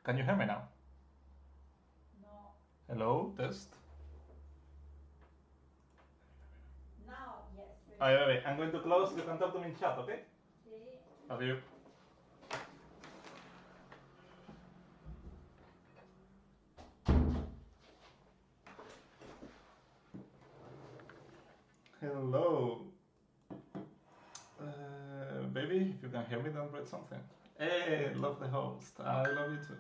Can you hear me now? No. Hello, test. Now, yes. Wait. I'm going to close. You can talk to me in chat, okay? Sí. Love you. Hello. Baby, if you can hear me, then write something. Hey, love the host. I love you too.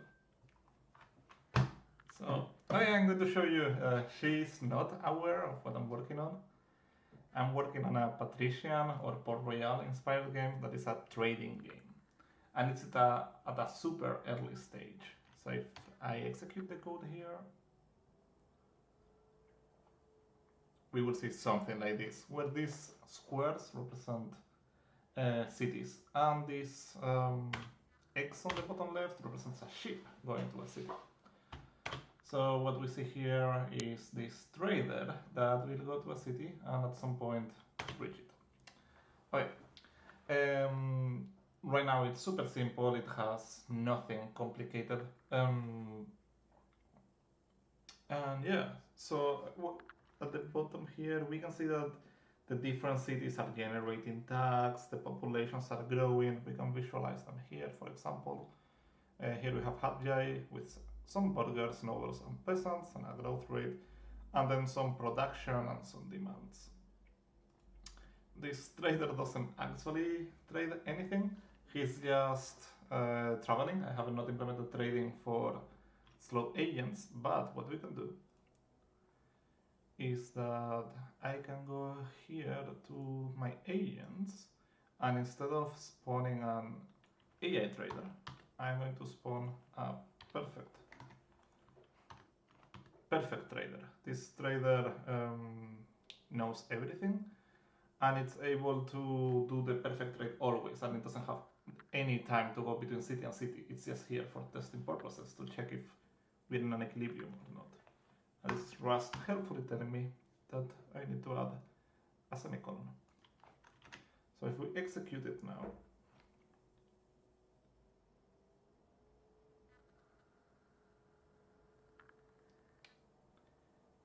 So, I'm going to show you. She's not aware of what I'm working on. I'm working on a Patrician or Port Royale inspired game that is a trading game. And it's at a super early stage. So if I execute the code here, we will see something like this, where these squares represent cities, and this X on the bottom left represents a ship going to a city. So what we see here is this trader that will go to a city and at some point reach it. Okay. Right now it's super simple, it has nothing complicated. And yeah, so at the bottom here we can see that the different cities are generating tags, the populations are growing, we can visualize them here. For example, here we have Hadjai with some burgers, nobles and peasants and a growth rate, and then some production and some demands. This trader doesn't actually trade anything, he's just traveling. I have not implemented trading for slot agents, but what we can do is that I can go here to my agents, and instead of spawning an AI trader, I'm going to spawn a perfect trader. This trader knows everything, and it's able to do the perfect trade always, and it doesn't have any time to go between city and city. It's just here for testing purposes to check if we're in an equilibrium or not. And this is Rust helpfully telling me that I need to add a semicolon. So if we execute it now,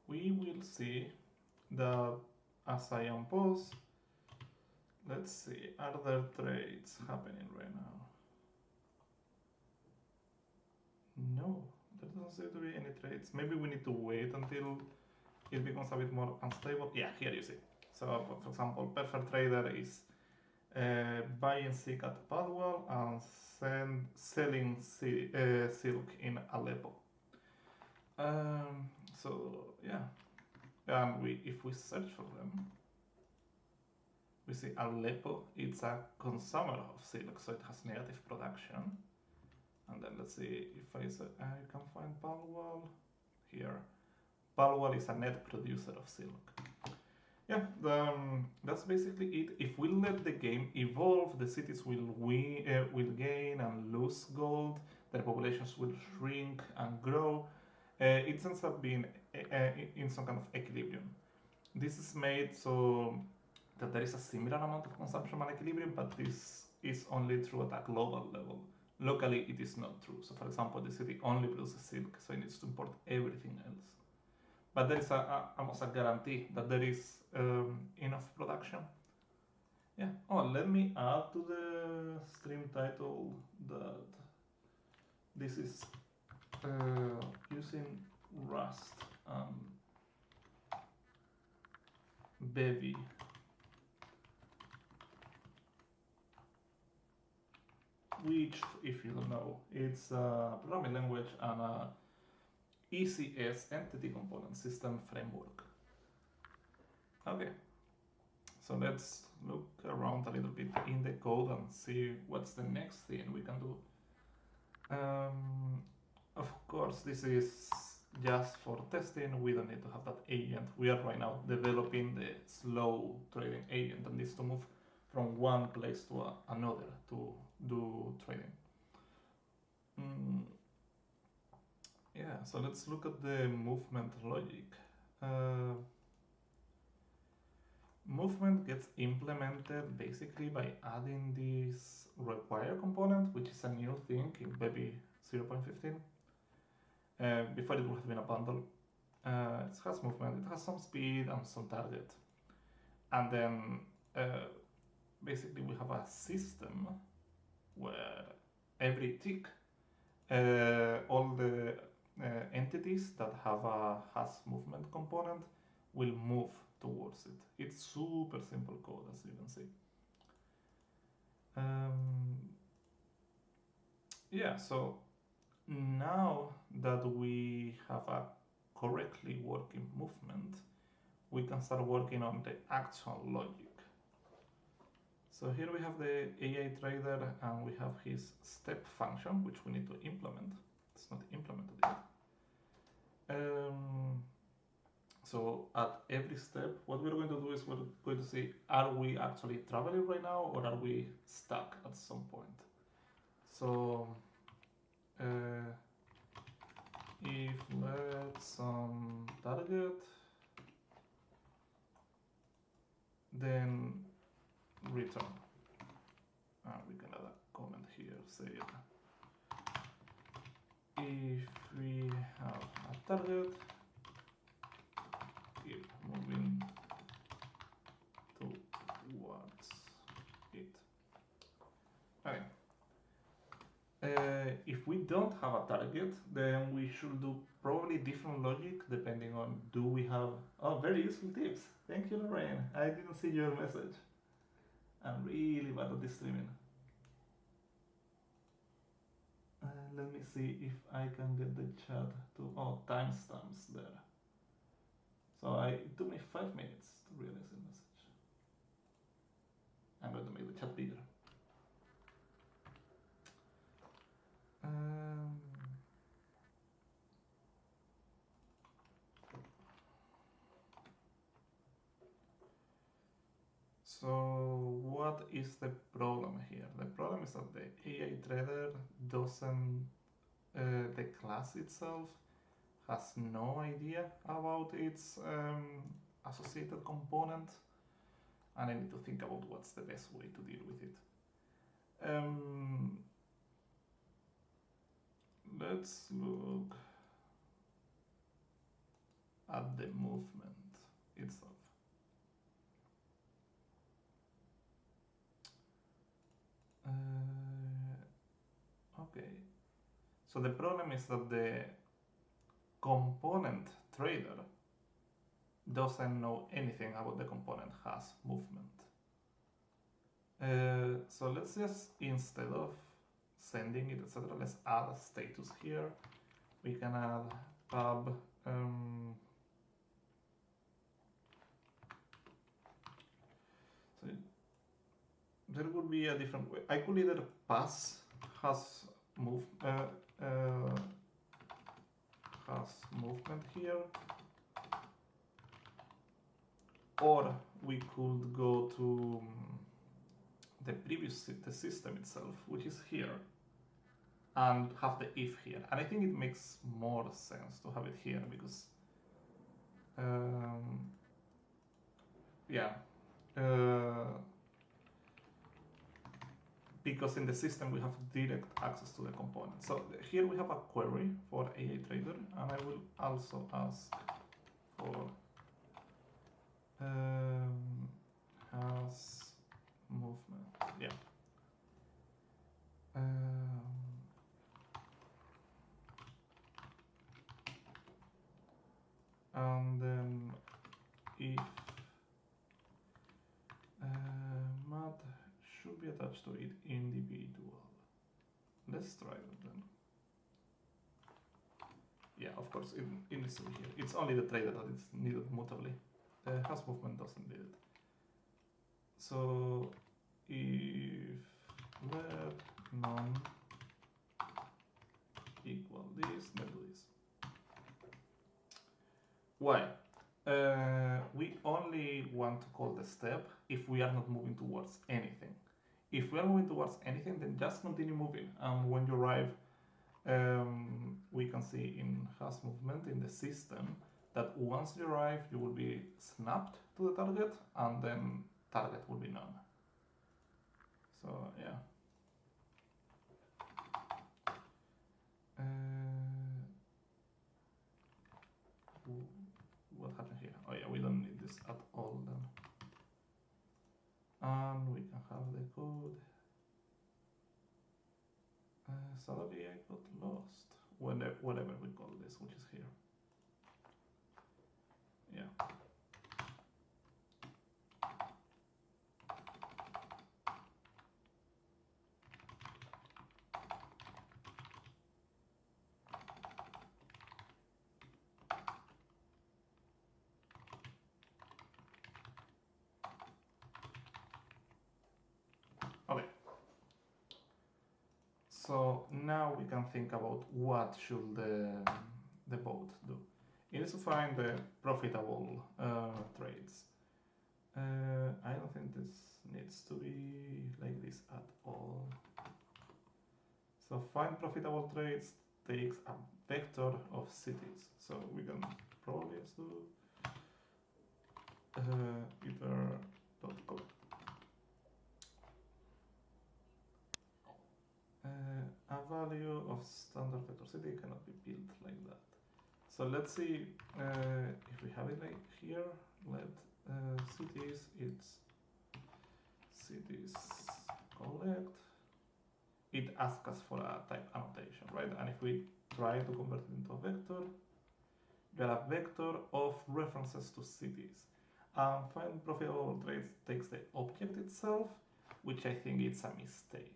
we will see that as I unpause, let's see, are there trades happening right now? No, there doesn't seem to be any trades. Maybe we need to wait until it becomes a bit more unstable. Yeah, here you see. So for example, Perfect Trader is buying silk at Padwell and selling silk in Aleppo. So yeah, and if we search for them, we see Aleppo. It's a consumer of silk, so it has negative production. And then let's see if I can find Palwal here. Palwal is a net producer of silk. Yeah, that's basically it. If we let the game evolve, the cities will gain and lose gold. Their populations will shrink and grow. It ends up being in some kind of equilibrium. This is made so that there is a similar amount of consumption and equilibrium, but this is only true at a global level. Locally, it is not true. So, for example, the city only produces silk, so it needs to import everything else. But there is almost a guarantee that there is enough production. Yeah. Oh, let me add to the stream title that this is using Rust and Bevy. Which, if you don't know, it's a programming language and a ECS entity component system framework. Okay, so let's look around a little bit in the code and see what's the next thing we can do. Of course, this is just for testing. We don't need to have that agent. We are right now developing the slow trading agent that needs to move from one place to another to do trading. Yeah, so let's look at the movement logic. Movement gets implemented basically by adding this require component, which is a new thing in Bevy 0.15. Before it would have been a bundle. It has movement, it has some speed and some target. And then basically we have a system where every tick, all the entities that have a has movement component will move towards it. It's super simple code, as you can see. Yeah, so now that we have a correctly working movement, we can start working on the actual logic. So here we have the AI trader and we have his step function, which we need to implement. It's not implemented yet. So at every step, what we're going to do is we're going to see, are we actually traveling right now or are we stuck at some point? So if let's target, then return. We can add a comment here, say if we have a target, keep moving towards it. Okay. If we don't have a target, then we should do probably different logic depending on do we have... Oh, very useful tips. Thank you, Lorraine. I didn't see your message. I'm really bad at this streaming. Let me see if I can get the chat to... Oh, timestamps there. So it took me 5 minutes to realize the message. I'm going to make the chat bigger. So what is the problem here? The problem is that the AI trader doesn't, the class itself has no idea about its associated component, and I need to think about what's the best way to deal with it. Let's look at the movement itself. Okay, so the problem is that the component trader doesn't know anything about the component has movement. So let's just, instead of sending it, etc., let's add a status here. We can add pub so there would be a different way. I could either pass has movement here, or we could go to the system itself, which is here, and have the if here. And I think it makes more sense to have it here because because in the system we have direct access to the component. So here we have a query for AI trader, and I will also ask for has movement, yeah. And then if math should be attached to it individual. Let's try it then. Yeah, of course, it needs to be here. It's only the trader that is needed mutably. The has movement doesn't need it. So if let none equal this, then do this. Why? We only want to call the step if we are not moving towards anything. If we are moving towards anything, then just continue moving. And when you arrive, we can see in has movement in the system that once you arrive, you will be snapped to the target, and then target will be none. So yeah. and we can have the code. Suddenly I got lost. Whatever we call this, which is here. Yeah. Okay. So now we can think about what should the bot do. It needs to find the profitable trades. I don't think this needs to be like this at all. So find profitable trades takes a vector of cities. So we can probably do either.com. A value of standard vector city cannot be built like that. So let's see if we have it like here. Let cities, it's cities collect. It asks us for a type annotation, right? And if we try to convert it into a vector, you get a vector of references to cities. Find profitable trades takes the object itself, which I think it's a mistake.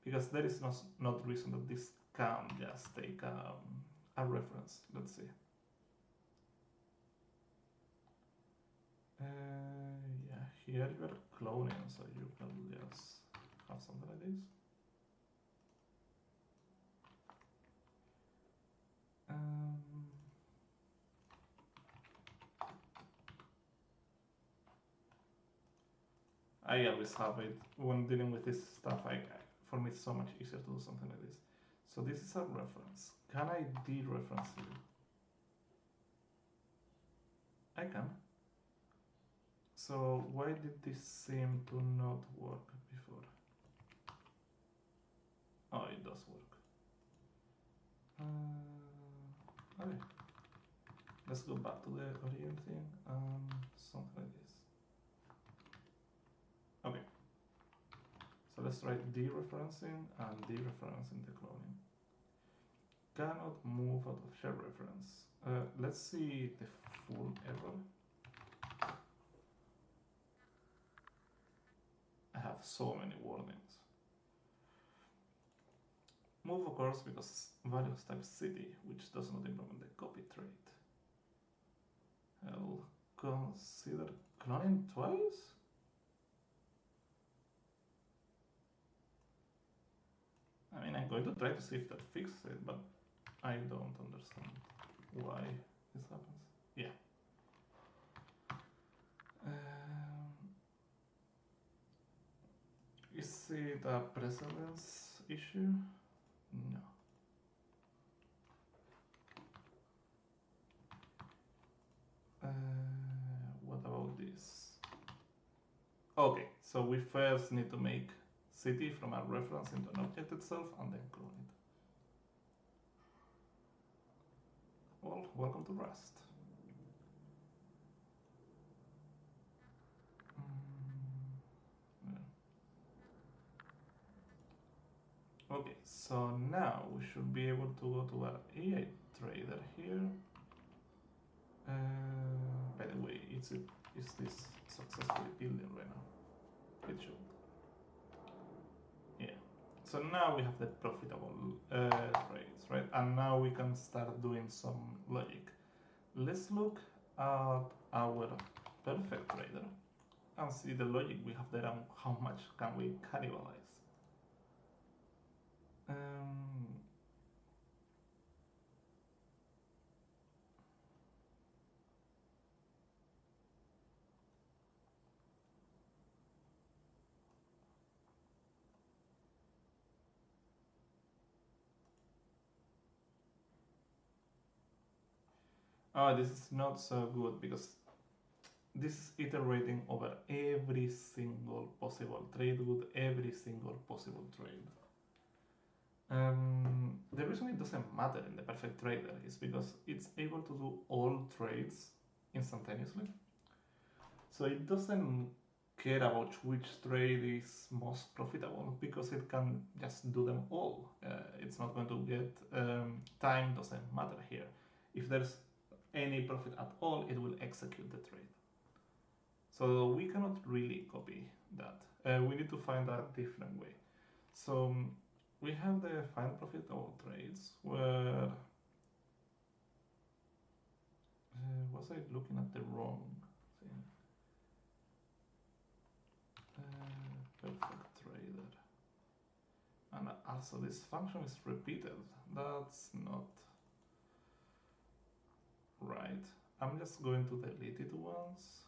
Because there is not reason that this can just take a reference. Let's see. Yeah, here you are cloning, so you can just have something like this. I always have it when dealing with this stuff. For me, it's so much easier to do something like this. So this is a reference. Can I dereference it? I can. So why did this seem to not work before? Oh, it does work. Okay. Let's go back to the origin thing and something like this. Okay. So let's try dereferencing and dereferencing the cloning. Cannot move out of share reference. Let's see the full error. I have so many warnings. Move occurs because values type city, which does not implement the copy trait. I'll consider cloning twice? I mean, I'm going to try to see if that fixes it, but I don't understand why this happens. Yeah. Is it a precedence issue? No. What about this? Okay, so we first need to make city from a reference into an object itself and then clone it. Well, welcome to Rust. Yeah. Okay, so now we should be able to go to our AI trader here. By the way, is this successfully building right now? It should. Yeah. So now we have the profitable trades, right? And now we can start doing some logic. Let's look at our perfect trader and see the logic we have there and how much can we cannibalize. Oh, this is not so good because this is iterating over every single possible trade with every single possible trade. The reason it doesn't matter in the perfect trader is because it's able to do all trades instantaneously. So it doesn't care about which trade is most profitable because it can just do them all. It's not going to get time doesn't matter here. If there's any profit at all, it will execute the trade. So we cannot really copy that. We need to find a different way. So we have the find profitable trades where was I looking at the wrong thing? Perfect trader. And also this function is repeated. That's not right. I'm just going to delete it once.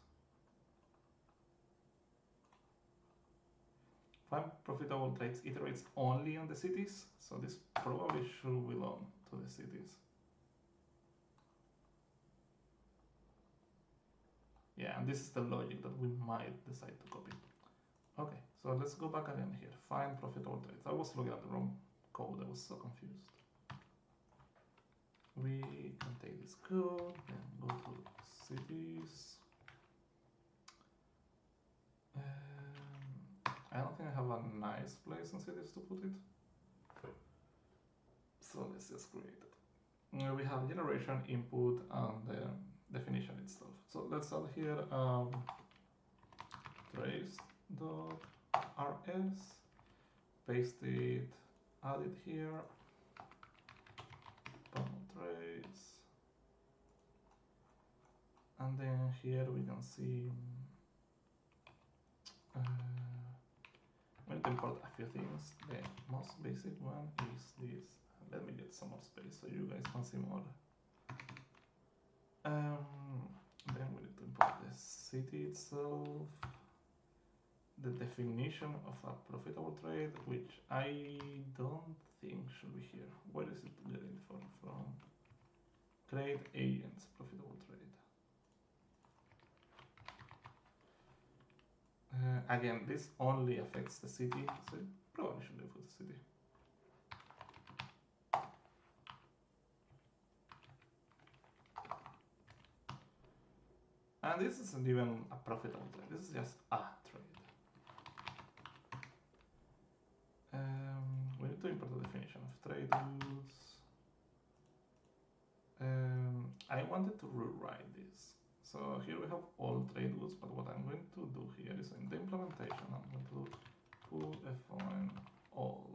Find profitable trades iterates only on the cities, so this probably should belong to the cities. Yeah, and this is the logic that we might decide to copy. Okay, so let's go back again here. Find profitable trades. I was looking at the wrong code, I was so confused. We can take this code, then go to cities. I don't think I have a nice place in cities to put it. So let's just create it. We have generation, input, and the definition itself. So let's add here trace.rs, paste it, add it here, trace, and then here we can see we need to import a few things. The most basic one is this. Let me get some more space so you guys can see more. Then we need to import the city itself, the definition of a profitable trade, which I don't think should be here. Where is it getting it from? Trade agents, profitable trade. Again, this only affects the city, so it probably should be for the city. And this isn't even a profitable trade, this is just a trade. We need to import the definition of trade goods. I wanted to rewrite this. So here we have all trade goods, but what I'm going to do here is in the implementation, I'm going to do pull define all.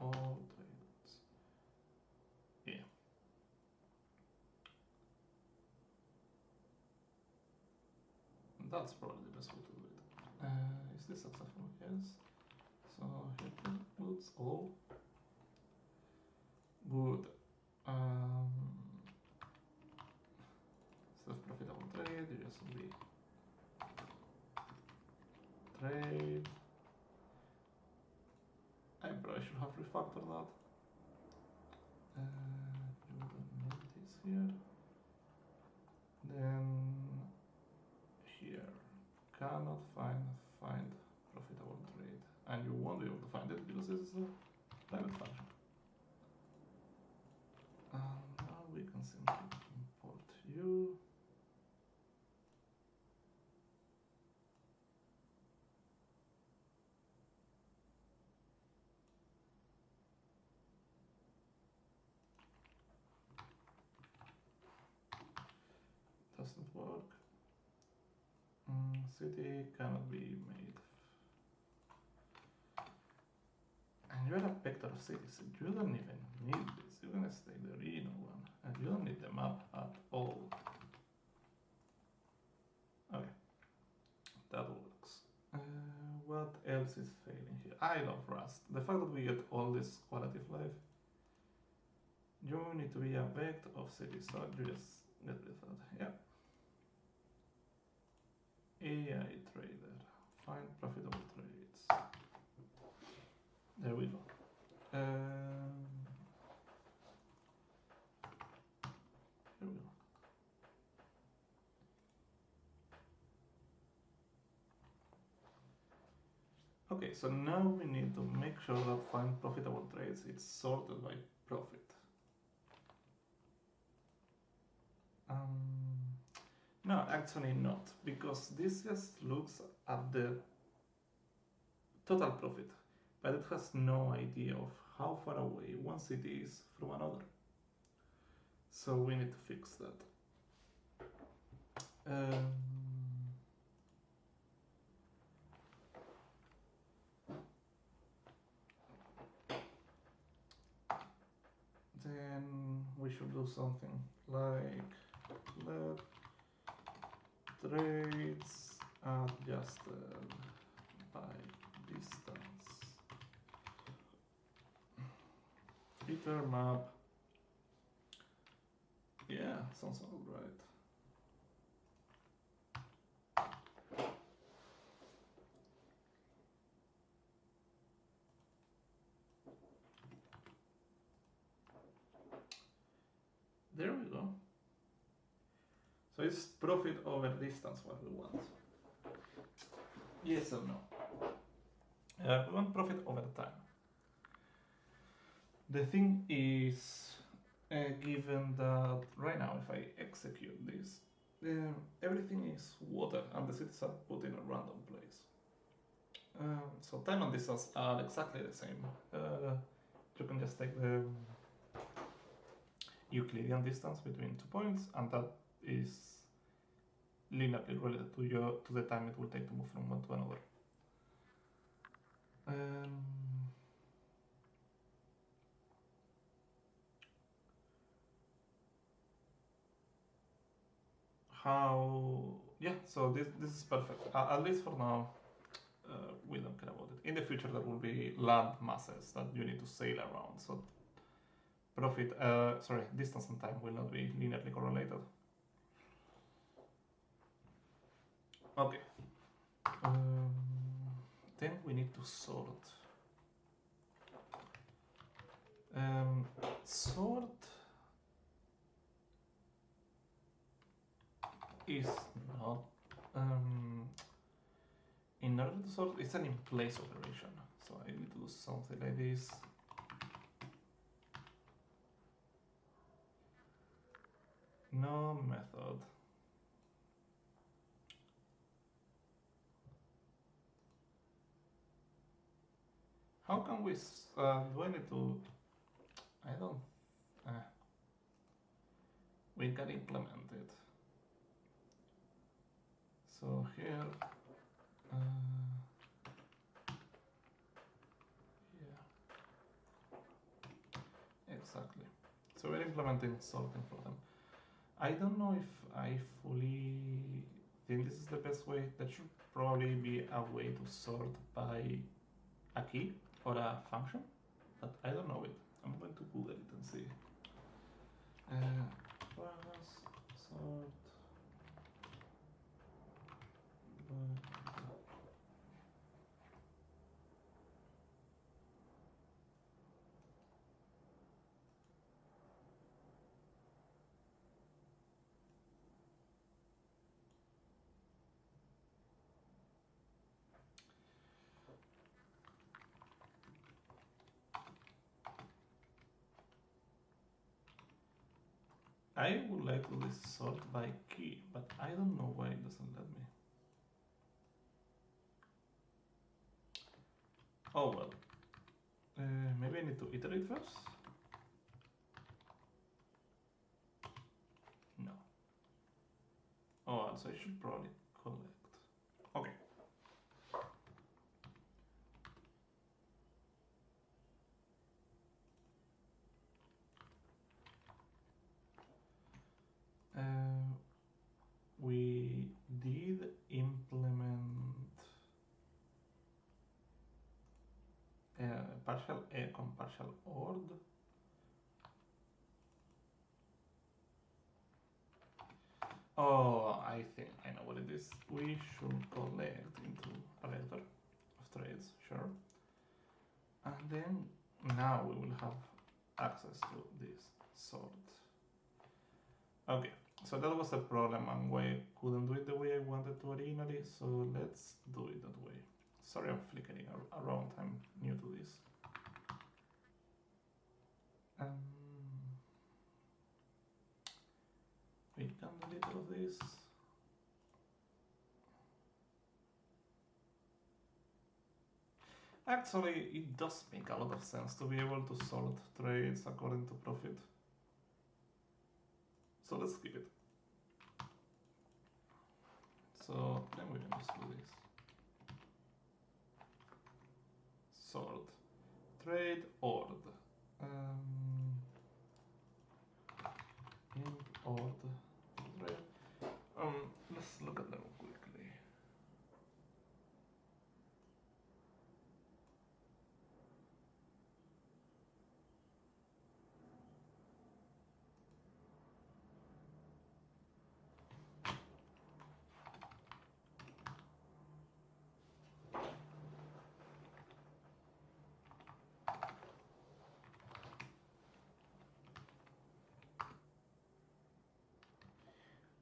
All trade goods. Yeah. That's probably the best way to do it. Is this successful? Yes. So here goods all. Good. Self-profitable trade, you just be trade. I probably should have refactored that. You don't need this here. Then here, cannot find profitable trade, and you won't be able to find it because this is a private function. Now we can simply import you. Doesn't work. City cannot be made. And you're a vector of cities, so you don't even need this. You're gonna stay the original one, and you don't need the map at all. Okay, that works. What else is failing here? I love Rust. The fact that we get all this quality of life. You need to be a vector of cities, so you just get rid of that. Yeah. AI trader, find profitable trades. There we go. Here we go. Okay, so now we need to make sure that find profitable trades is sorted by profit. No, actually not, because this just looks at the total profit, but it has no idea of how far away one city is from another. So we need to fix that. Then we should do something like let trades adjusted by distance. Peter map. Yeah, sounds all right. There we go. So it's profit over distance what we want. Yes or no? We want profit over time. The thing is, given that right now if I execute this, everything is water and the cities are put in a random place. So time and distance are exactly the same. You can just take the Euclidean distance between 2 points, and that is linearly related to the time it will take to move from one to another. So this is perfect. At least for now, we don't care about it. In the future, there will be land masses that you need to sail around. So distance and time will not be linearly correlated. Okay. Then we need to sort. Sort is not. In order to sort, it's an in-place operation. So I need to do something like this. No method. How can we, do I need to, I don't, we can implement it. So here, yeah, exactly. So we're implementing sorting for them. I don't know if I fully think this is the best way. There should probably be a way to sort by a key or a function, but I don't know it. I'm going to Google it and see. Sort. I would like to do this sort by key, but I don't know why it doesn't let me. Oh well. Maybe I need to iterate first? No. Oh, so I should probably collect. Okay. We did implement partial egg on partial ord. Oh, I think I know what it is. We should collect into a vector of trades, sure. And then now we will have access to this sort. Okay, so that was a problem and why I couldn't do it the way I wanted to originally, so let's do it that way. Sorry I'm flickering around, I'm new to this. We can delete all of this. Actually, it does make a lot of sense to be able to sort trades according to profit. So let's keep it. So then we can just do this. Sort, trade, ord. Int ord, trade. Let's look at them quickly.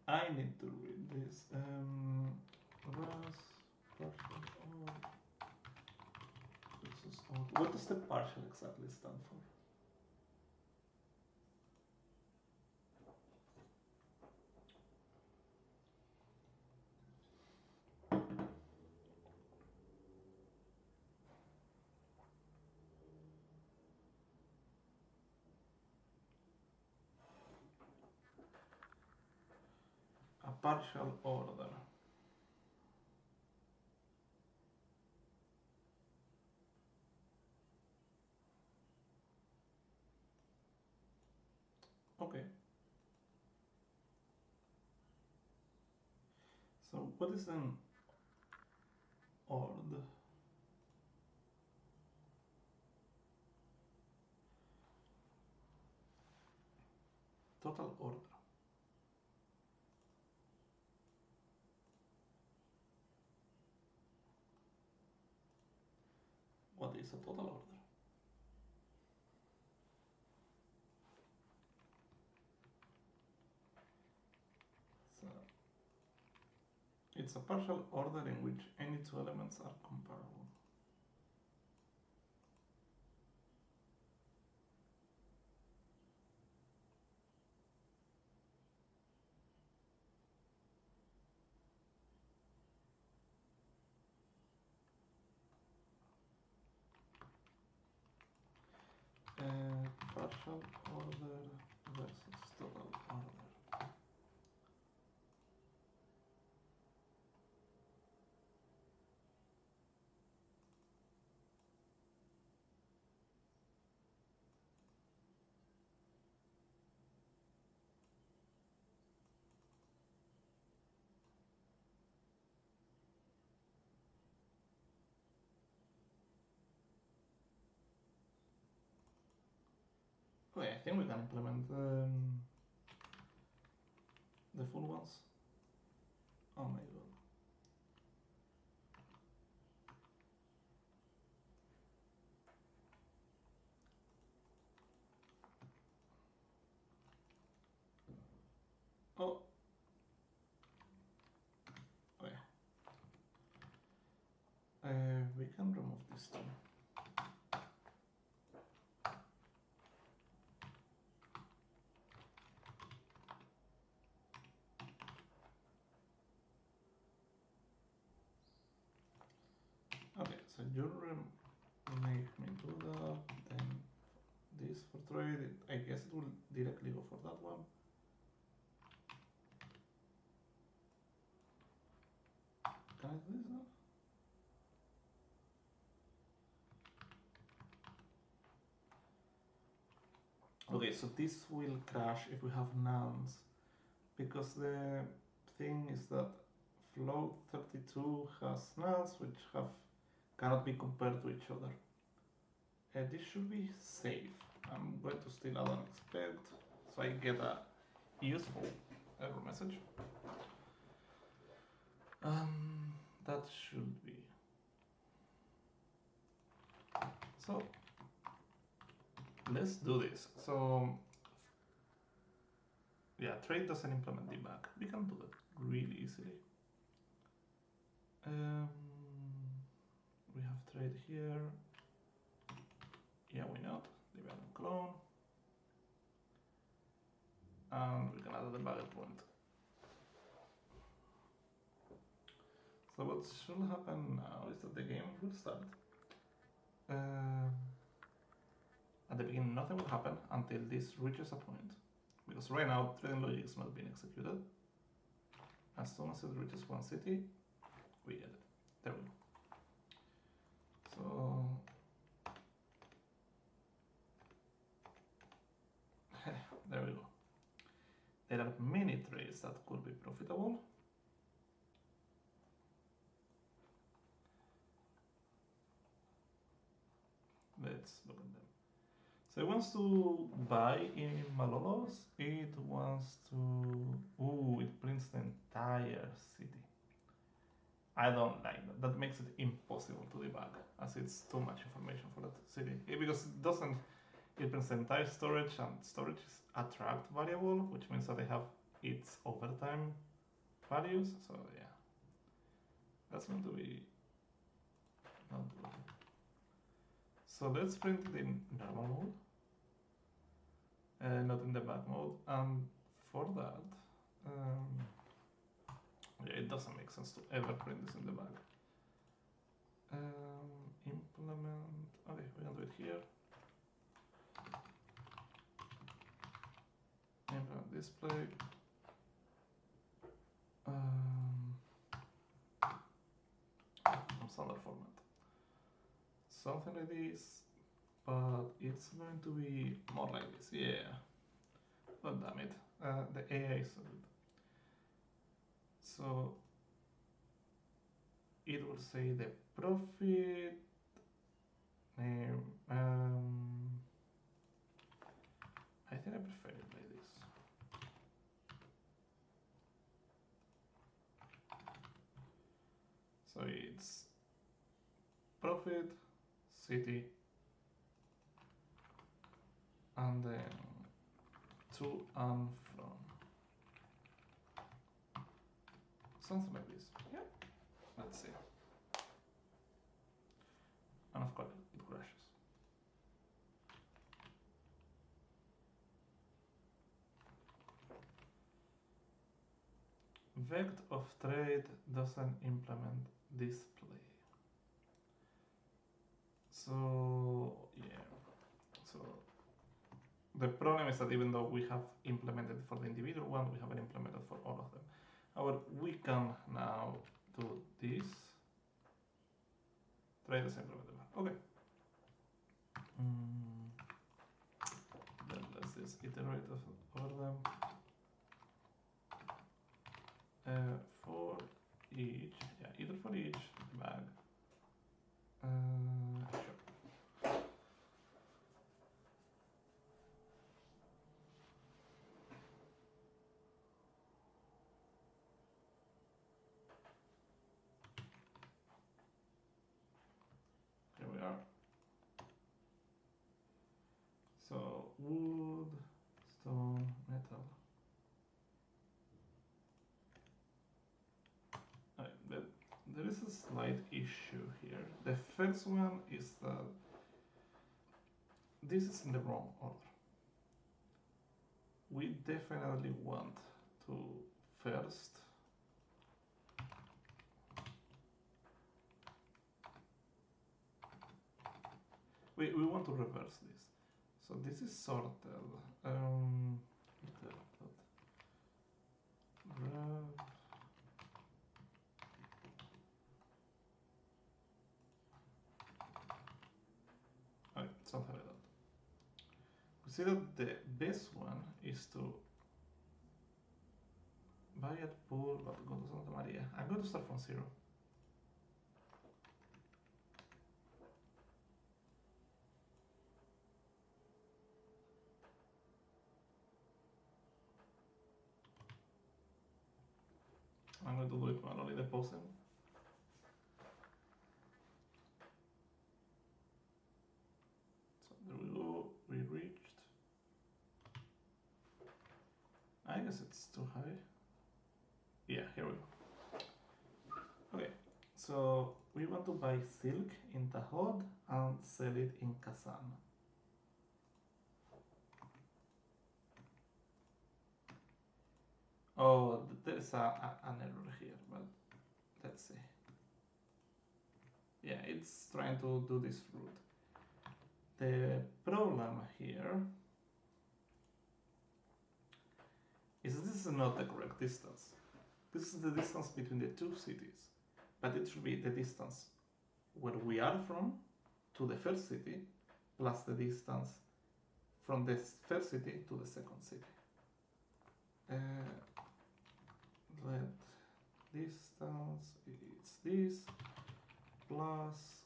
I need to read this. Ras, partial, ord. This is ord. What does the partial exactly stand for? A partial order. Okay. So what is an ord? Total order. What is a total order? So it's a partial order in which any two elements are comparable. Partial order versus total order. Okay, I think we can implement the full ones. Oh my god. Oh. Okay. We can remove this too. Okay, so you make me do that, then this for trade, I guess it will directly go for that one. Can I do this now? Okay, so this will crash if we have nulls, because the thing is that float 32 has nulls which cannot be compared to each other. This should be safe. I'm going to still add an expect, so I get a useful error message. That should be. So let's do this. So yeah, trade doesn't implement debug. We can do that really easily. We have trade here. Yeah, why not? Debug and clone. And we can add a debugger point. So what should happen now is that the game will start. At the beginning, nothing will happen until this reaches a point, because right now trading logic is not being executed. As soon as it reaches one city, we get it. There we go. So there we go. There are many trades that could be profitable. Let's look at them. So it wants to buy in Malolos. It wants to... Ooh, it prints the entire city. I don't like that. That makes it impossible to debug, as it's too much information for that city. Because it doesn't... It prints the entire storage, and storage is a tracked variable, which means that they have its overtime values. So yeah, that's going to be not good. So let's print it in normal mode, not in debug mode. And for that, yeah, it doesn't make sense to ever print this in debug. Implement. Okay, we're gonna do it here. Implement display. Standard format. Something like this, but it's going to be more like this. Yeah. God damn it. The AI is so good. So it will say the profit name. I think I prefer it like this. So it's profit, city, and then to and from. Something like this. Yeah. Let's see. And of course it crashes. Vect of trade doesn't implement display. So yeah. So the problem is that even though we have implemented for the individual one, we haven't implemented for all of them. However, we can now do this. Try the same implement one. Okay. Then let's just iterate over them. For each, yeah, either for each bag. Sure. Here we are. So wood, stone, metal. There is a slight issue here. The first one is that this is in the wrong order. We definitely want to first we want to reverse this. So this is sorted. Something like that. We see that the best one is to buy at pool, but go to Santa Maria. I'm going to start from 0. I'm going to do it manually, deposit. So there we go, we reached. I guess it's too high. Yeah, here we go. Okay, so we want to buy silk in Tahod and sell it in Kazan. Oh, there's an error here, but let's see. Yeah, it's trying to do this route. The problem here is this is not the correct distance. This is the distance between the two cities, but it should be the distance where we are from to the first city plus the distance from the first city to the second city. Let distance is this plus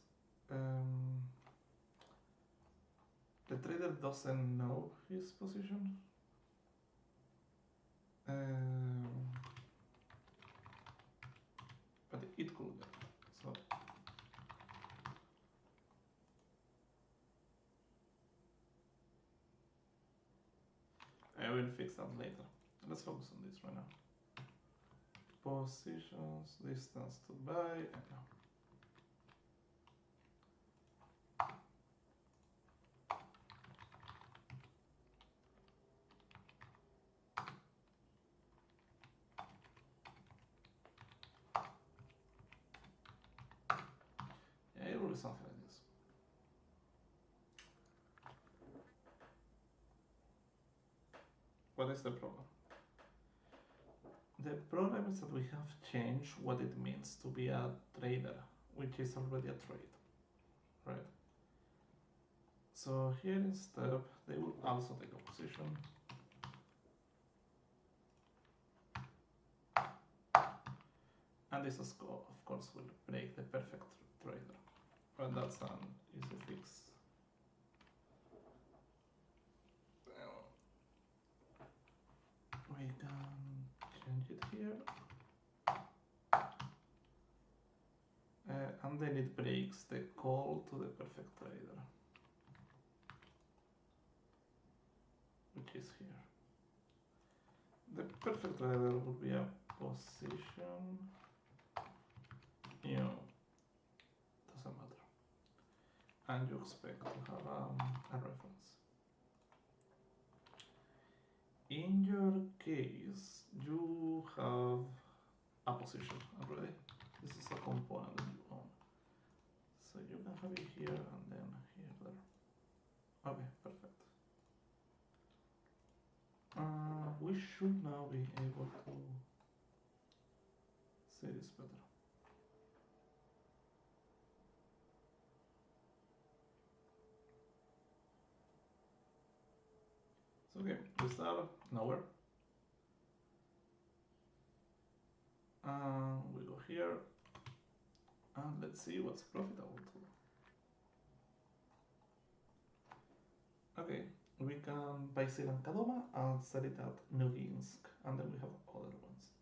the trader doesn't know his position. But it could get. So I will fix that later. Let's focus on this right now. Positions, distance to buy, and now. Yeah, it will be something like this. What is the problem? The problem is that we have changed what it means to be a trader, which is already a trade, right? So here instead, they will also take a position. And this of course will break the perfect trader, but that's an easy fix. We can change it here. And then it breaks the call to the perfect trader, which is here. The perfect trader would be a position, doesn't matter. And you expect to have a reference. In your case, you have a position already. This is a component that you own. So you can have it here and then here, there. Okay, perfect. We should now be able to see this better. So okay, we start nowhere. We go here and let's see what's profitable to. Okay, we can buy sale and Kadoma and sell it at Novinsk, and then we have other ones.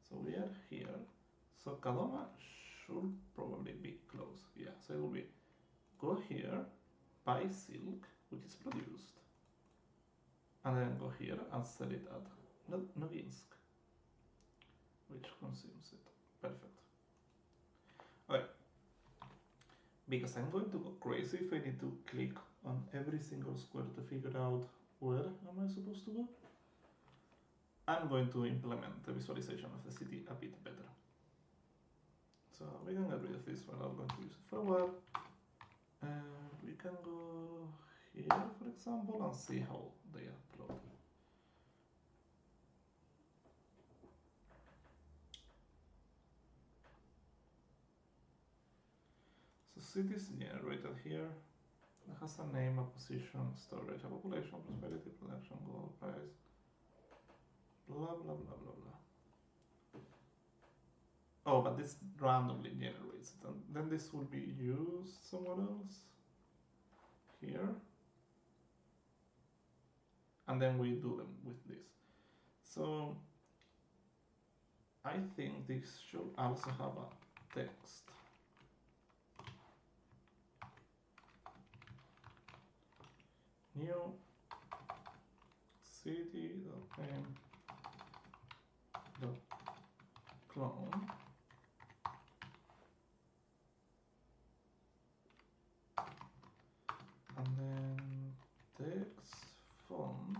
So we are here. So Kadoma should probably be close. Yeah, so it will be go here, buy silk, which is produced, and then go here and sell it at Novinsk, which consumes it. Perfect. Okay. Because I'm going to go crazy if I need to click on every single square to figure out where am I supposed to go. I'm going to implement the visualization of the city a bit better. So we can get rid of this one. I'm going to use it for a while. We can go here, for example, and see how they upload. So cities generated here. It has a name, a position, storage, a population, prosperity, production, gold price, blah blah blah blah blah. Oh, but this randomly generates it, and then this will be used somewhere else. Here. And then we do them with this. So I think this should also have a text. New city.name.clone. And then text font.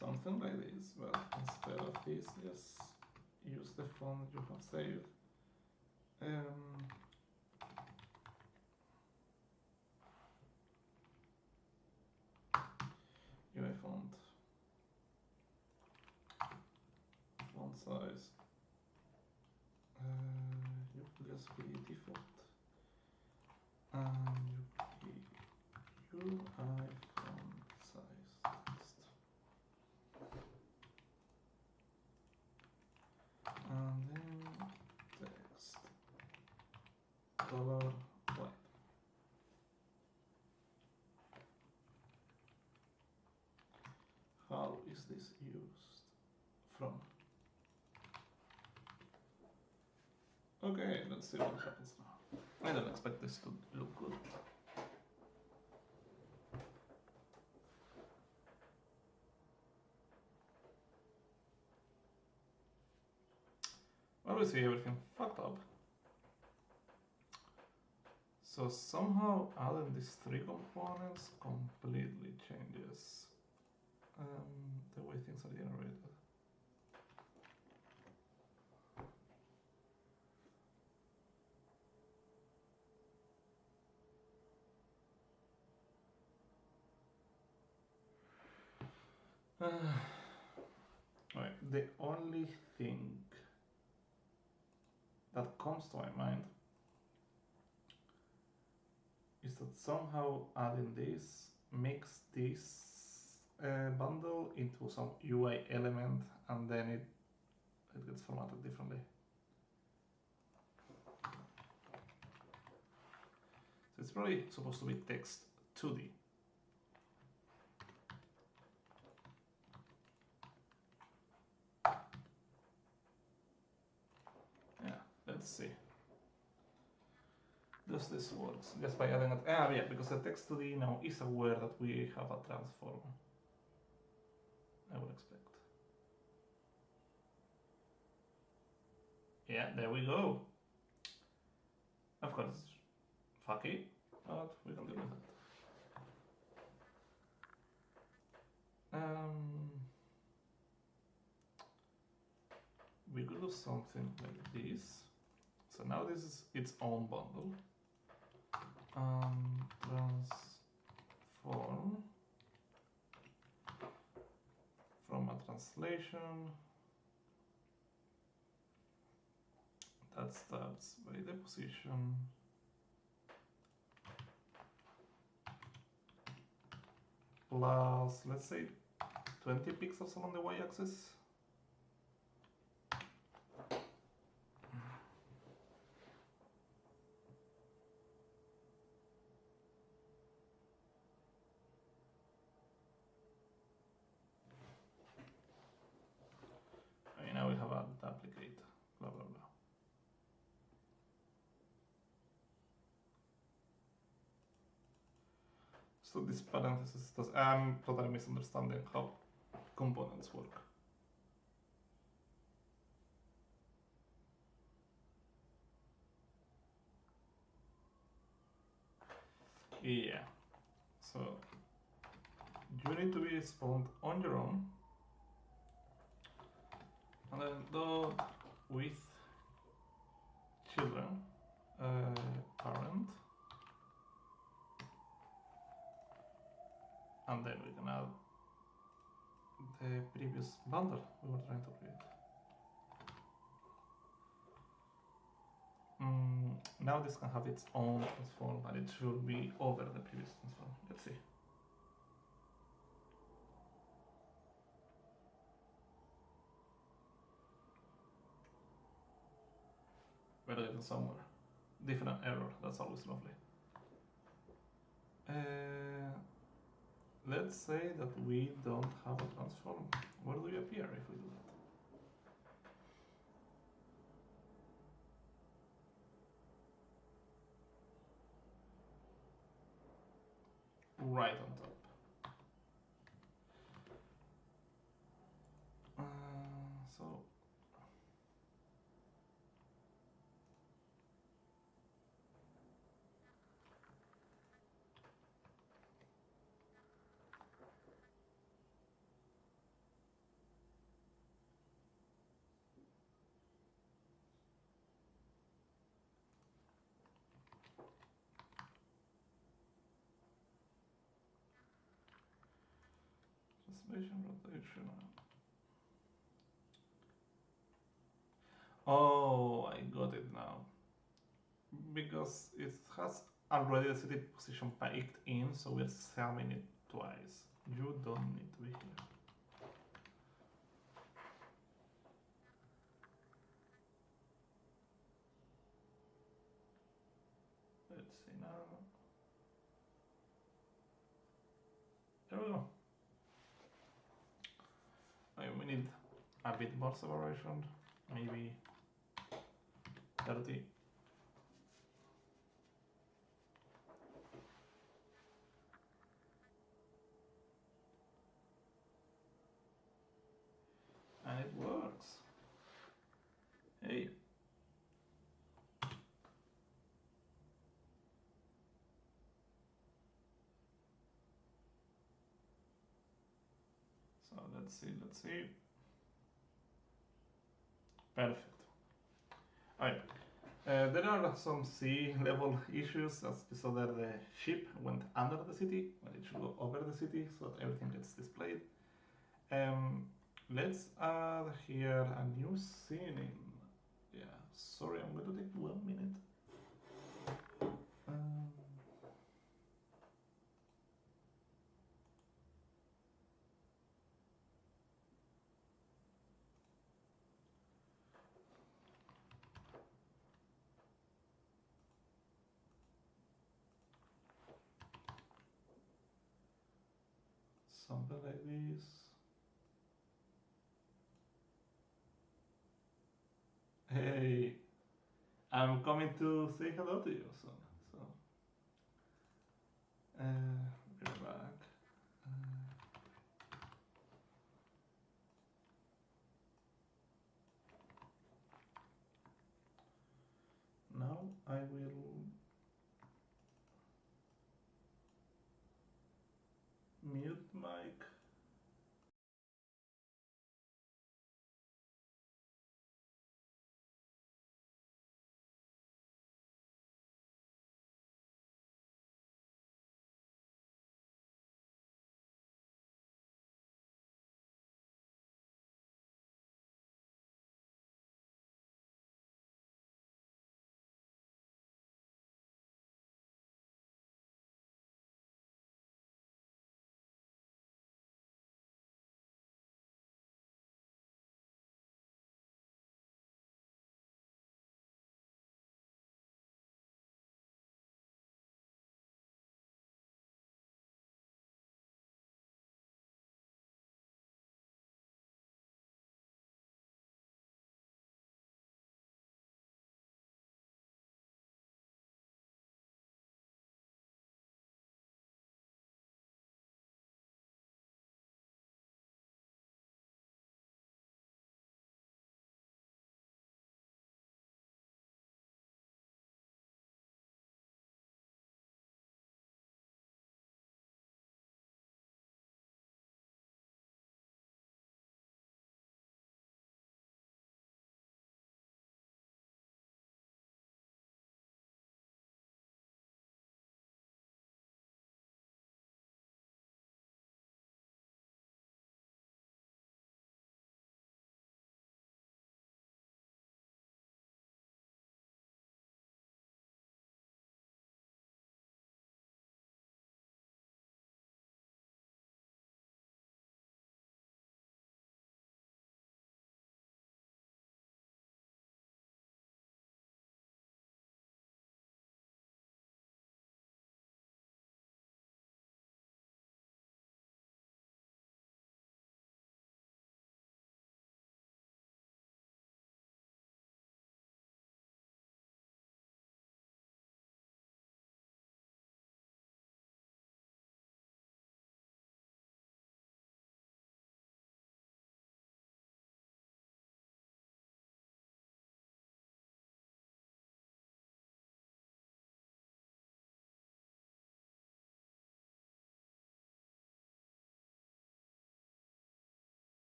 Something like this, but instead of this, just use the font you have saved. UI font size USB default and UI font size text. And then text color white. How is this used from? Okay, let's see what happens now. I don't expect this to look good. Well, we see everything fucked up. So somehow adding these three components completely changes the way things are generated. Right, the only thing that comes to my mind is that somehow adding this makes this bundle into some UI element, and then it gets formatted differently. So it's probably supposed to be text 2D. Yeah, let's see. Does this work? Just by adding it? Ah, yeah, because the text 2D now is aware that we have a transform. I would expect. Yeah, there we go. Of course, it's fucky, but we can deal with it. We could do something like this. So now this is its own bundle. Transform from a translation that starts by the position plus, let's say, 20 pixels along the y-axis. Now we have a duplicate, blah blah blah. So this parenthesis does, I'm totally misunderstanding how components work. Yeah, so you need to be spawned on your own, and then dot with children, parent, and then we can add the previous bundle we were trying to create. Now this can have its own transform, and it should be over the previous transform. Let's see. We're getting somewhere. Different error, that's always lovely. Let's say that we don't have a transform. Where do we appear if we do that? Right on top. So Suspension rotation. Oh, I got it now. Because it has already the city position picked in, so we're summing it twice. You don't need to be here. Let's see now. There we go. Okay, we need a bit more separation, maybe 30. And it works. Hey. So let's see. Perfect. Alright. There are some sea level issues, as we saw there the ship went under the city when it should go over the city, so that everything gets displayed. Let's add here a new scene in. Yeah, sorry, I'm going to take 1 minute. Something like this. Hey, I'm coming to say hello to you soon. So, we're back. Now I will mute mic.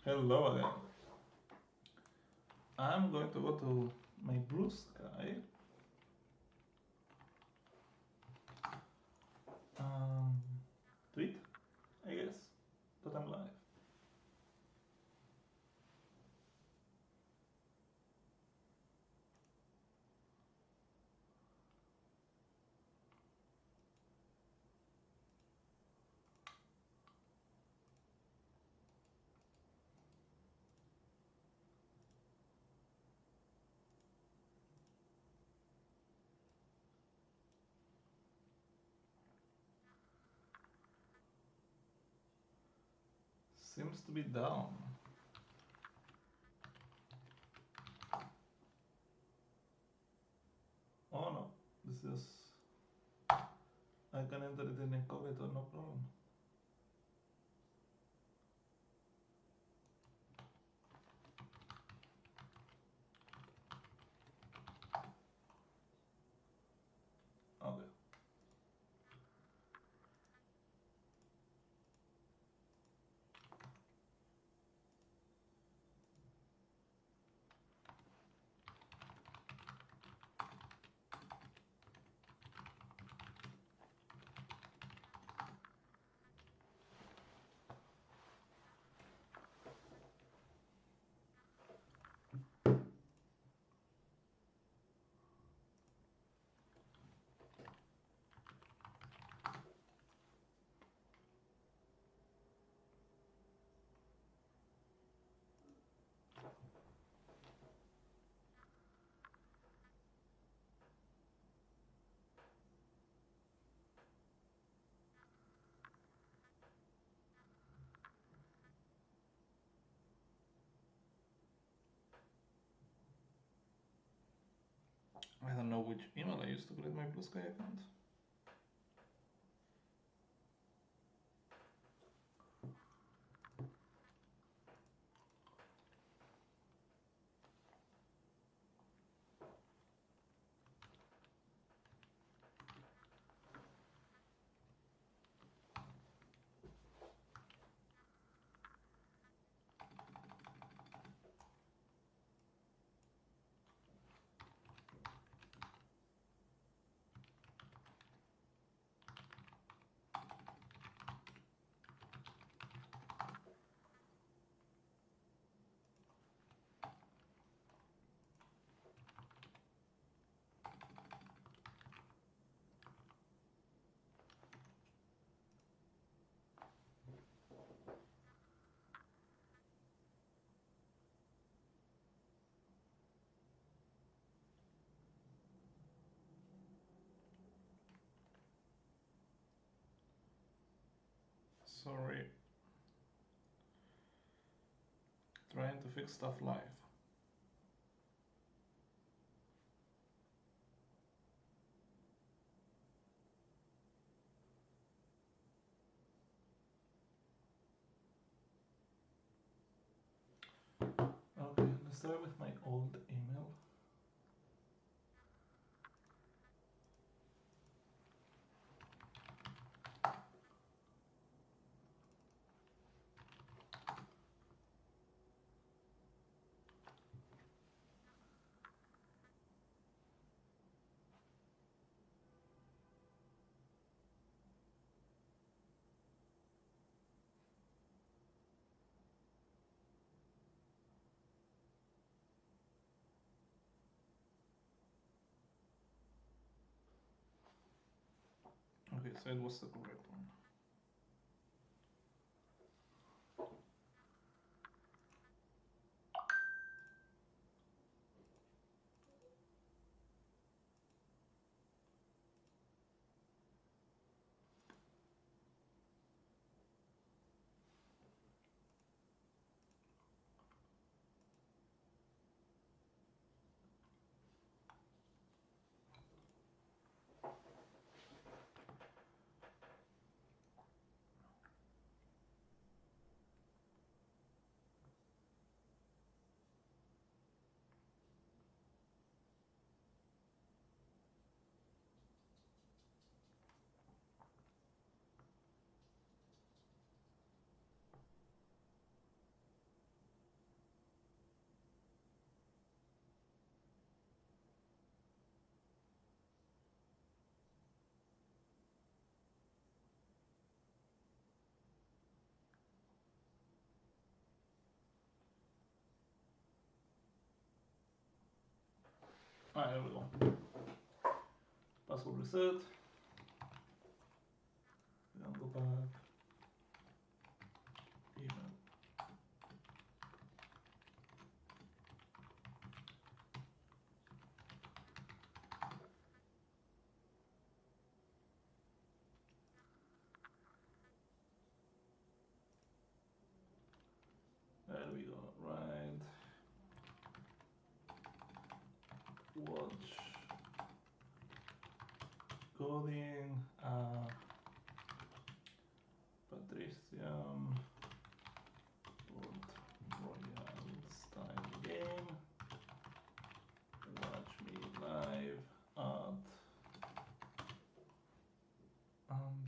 Hello again. I'm going to go to my blue sky. Tweet, I guess, but I'm live. Seems to be down. Oh no, this is... I can enter it in incognito, no problem. Okay. I don't know which email I used to create my Blue Sky account. Sorry. Trying to fix stuff live. Okay, let's start with my old email. Okay, so it was the correct one. There we go. Password reset. Then go back. Email. There we go. Right. Watch. Coding. Patrician. Royale style game. Watch me live at.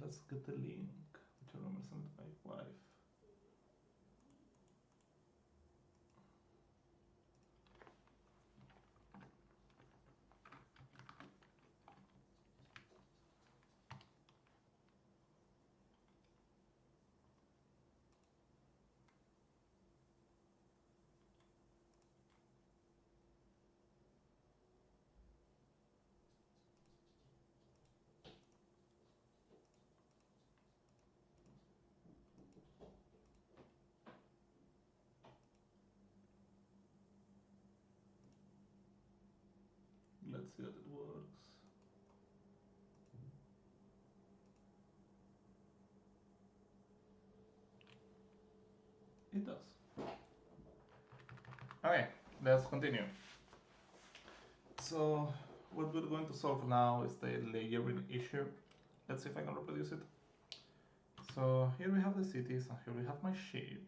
Let's get the link, which I remember sent to my wife. Let's see how it works. It does. Okay, let's continue. So what we're going to solve now is the layering issue. Let's see if I can reproduce it. So here we have the cities and here we have my sheep.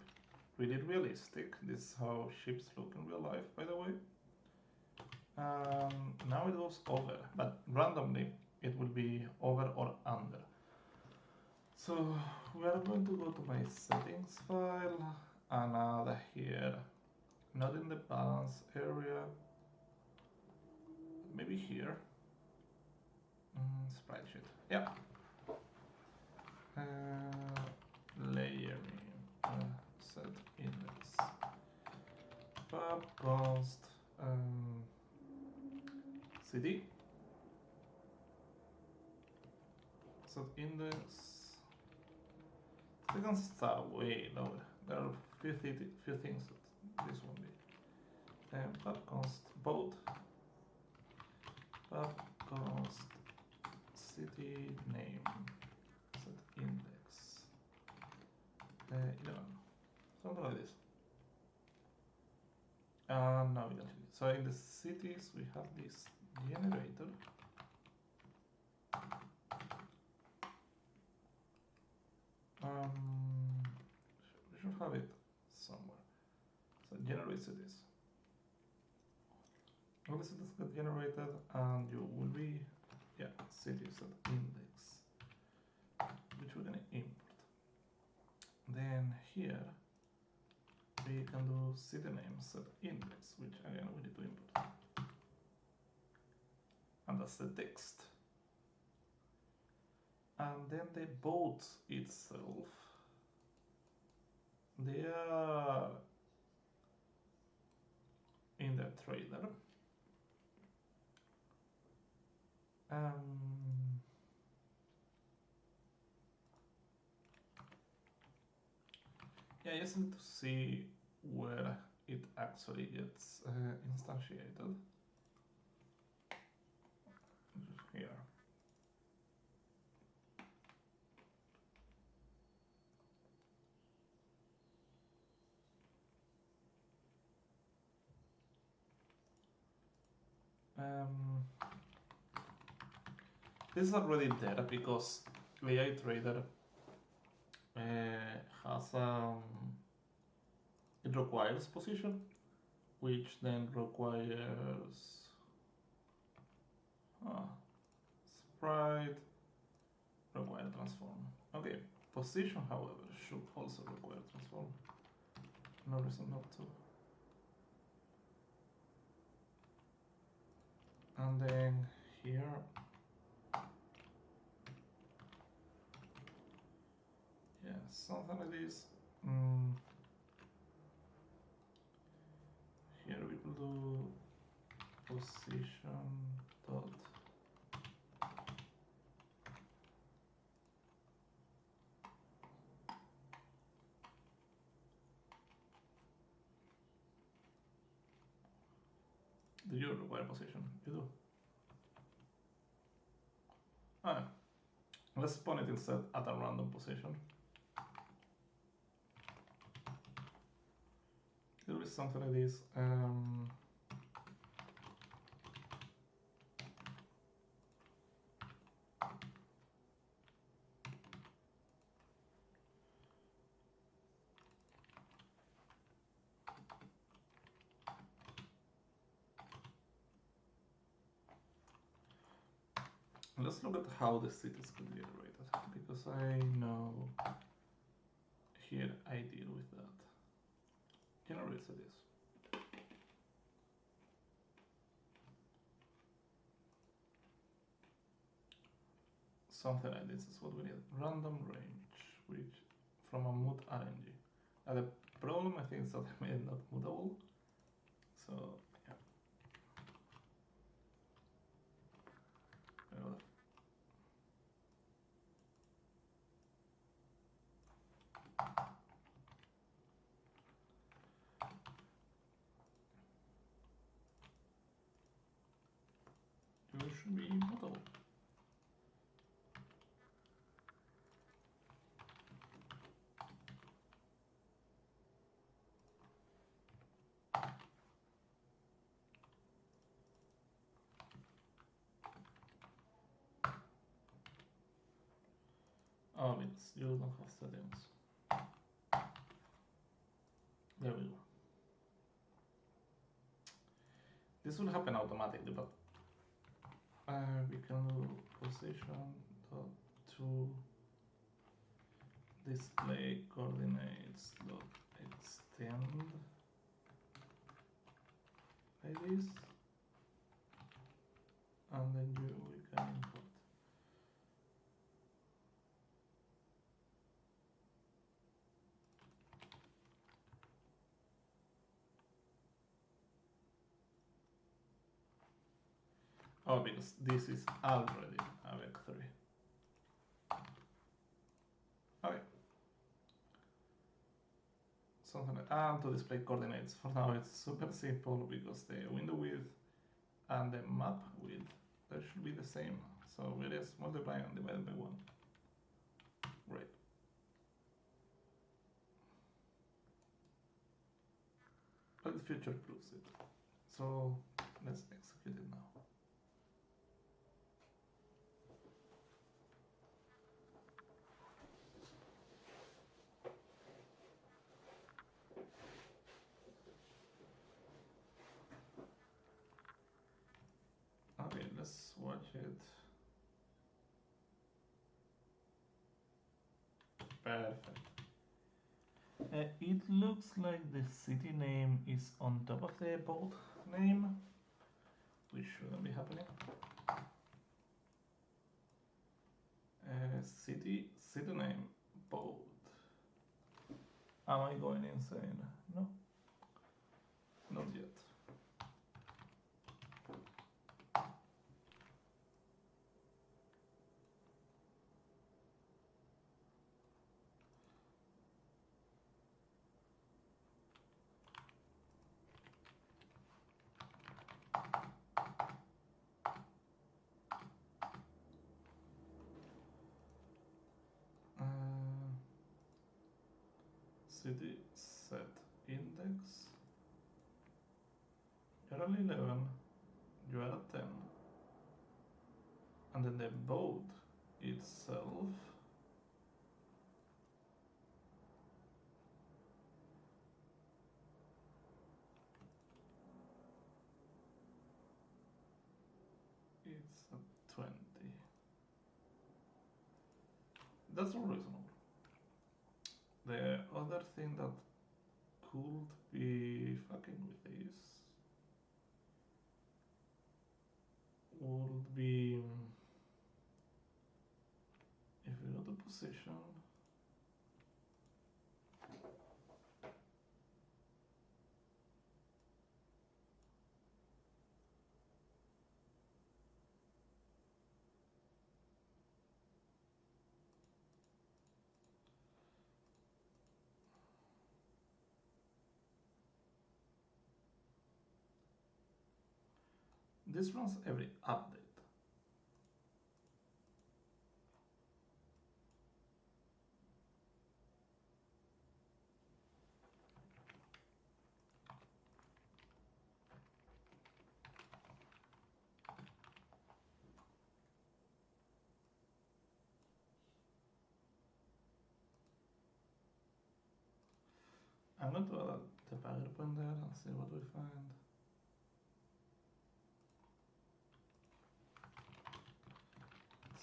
Really realistic. This is how ships look in real life, by the way. Now it goes over, but randomly it will be over or under. So we are going to go to my settings file and add here, not in the balance area, maybe here, sprite sheet, yeah. Layering, set index, pub const, cd, set index. They can start way lower. There are few things that this won't be. Pub const both. Pub const city name set index 11. Something like this. Now we continue. So in the cities we have this generator. We should have it somewhere. So generate cities. All the cities get generated and you will be, yeah, cities at index, which we're gonna import. Then here we can do city names at index, which again we need to import. And that's the text. And then the boat itself, they are in the trader. Yeah, I just need to see where it actually gets instantiated. Here. This is already there because AI Trader has it requires position, which then requires sprite, require transform. Okay, position, however, should also require transform. No reason not to. And then here, yeah, something like this. Here we will do position position dot do you require position? You do. Ah, let's spawn it instead at a random position. It'll be something like this. Let's look at how the cities can be generated, because I know here I deal with that. Generate cities. Something like this is what we need. Random range, which from a mood RNG. The problem I think is that I made it not mutable. So yeah. You should be mutable. Oh, because you don't have settings. There we go. This will happen automatically, but we can do position dot to display coordinates dot extend like this, and then we can import. Oh, because this is already a vector. Okay. Something like, and to display coordinates. For now it's super simple because the window width and the map width, that should be the same. So we just multiply and divide by 1. Great. But it future proofs it. So let's execute it now. Okay, let's watch it. Perfect. It looks like the city name is on top of the boat name, which shouldn't be happening. City name, boat. Am I going insane? No, not yet. City set index. You're at 11, you are at 10. And then the boat itself is at 20. That's reasonable. The other thing that could be fucking with this would be if we go to position, this runs every update. I'm going to add the PowerPoint there and see what we find.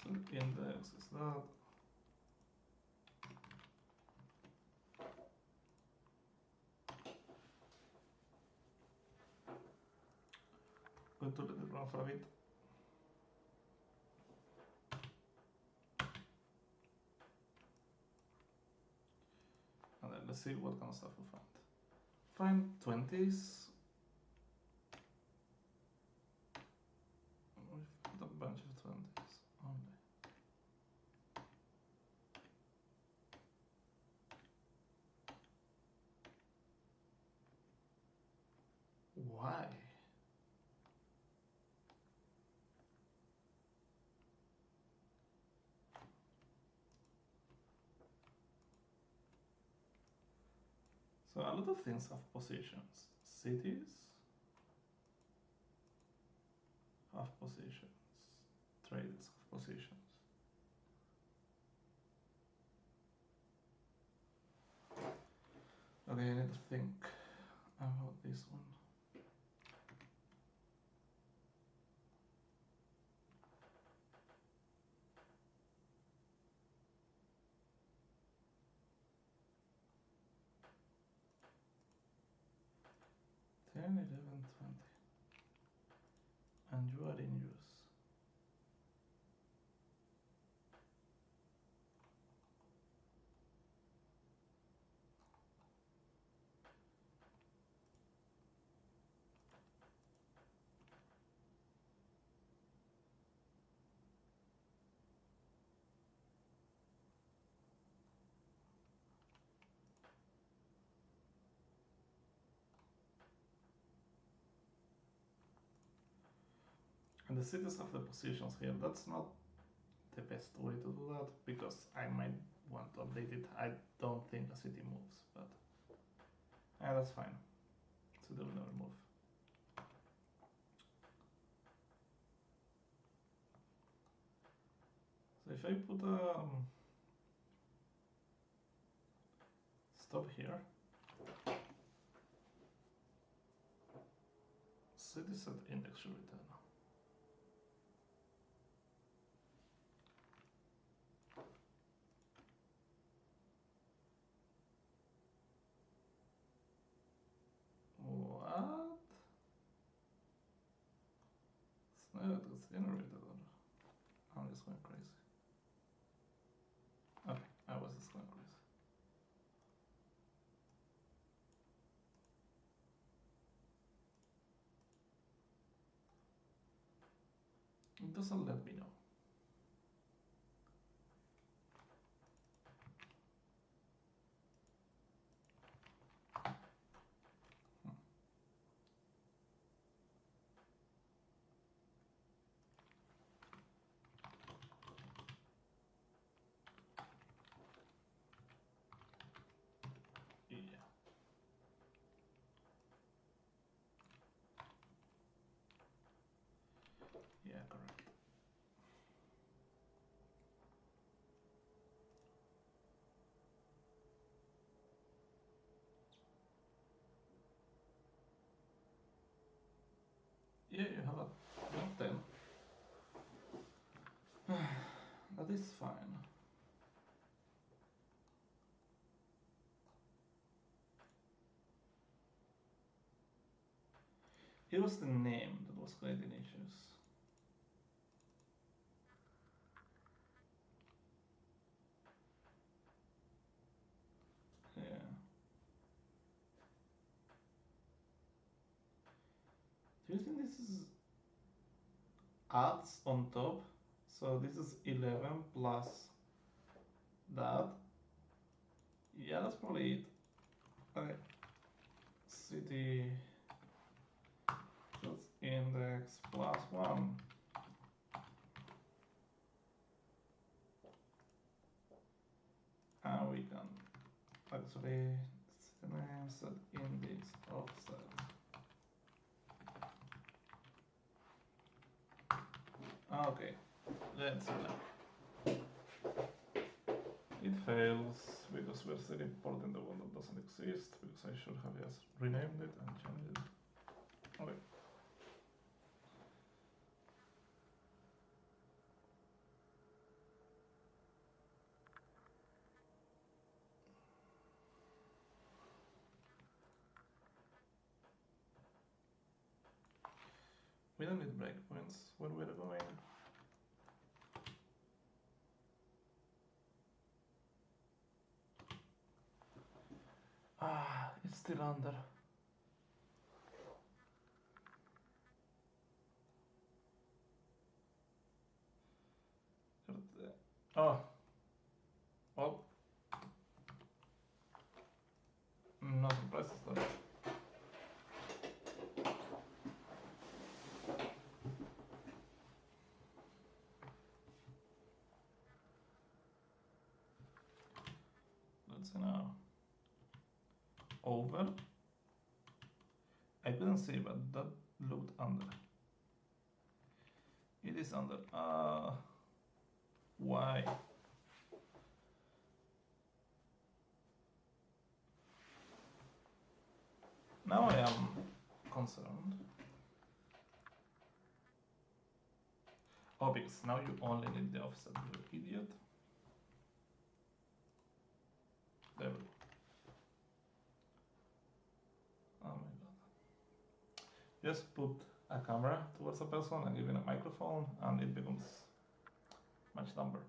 So index is that. Going to let it run for a bit. And then let's see what kind of stuff we find. Find 20s. We found a bunch of 20s only. Why? So a lot of things have positions. Cities have positions. Trades have positions. Okay, I need to think about this one. Ten, 11, 20. And you are in use. And the cities have the positions here. That's not the best way to do that because I might want to update it. I don't think a city moves, but that's fine. So they will never move. So if I put a stop here, city set index should return. What? Snare that's generated, or I'm just going crazy. Okay, I was just going crazy. It doesn't let me know. Yeah. Yeah, correct. Yeah, you have a 10. That is fine. It was the name that was creating issues. Yeah. Do you think this is adds on top? So this is 11 plus that. Yeah, that's probably it. Okay. City. That's index +1. And we can actually set index offset. Okay, let's see now. It fails because we're still importing the one that doesn't exist, because I should have just renamed it and changed it. Okay. We don't need breakpoints when we're going. Ah, it's still under. Oh. Well. No surprises though. Let's see now. Over. I couldn't see, but that looked under. It is under. Why? Now I am concerned. Oh, because now you only need the offset, you idiot. There we go. Oh my god. Just put a camera towards a person and give it a microphone and it becomes much dumber.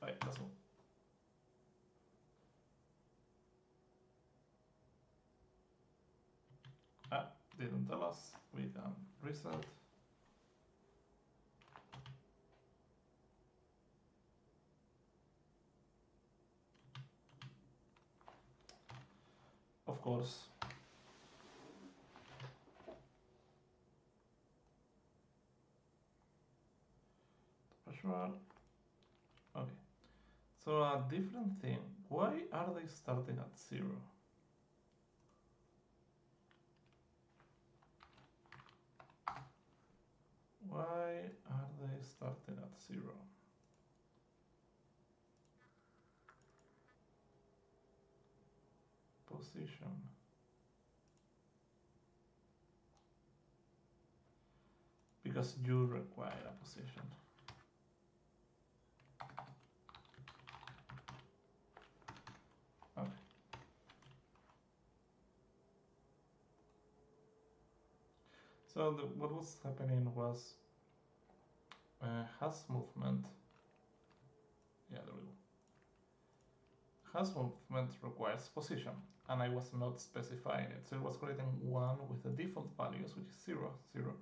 Right, let's go. Ah, didn't tell us. We can reset. Of course. Sure. Okay. So a different thing. Why are they starting at 0? Why are they starting at 0? Position. Because you require a position. Okay. So what was happening was has movement. Yeah, there we go. Has movement requires position, and I was not specifying it. So it was creating 1 with the default values, which is 0, 0.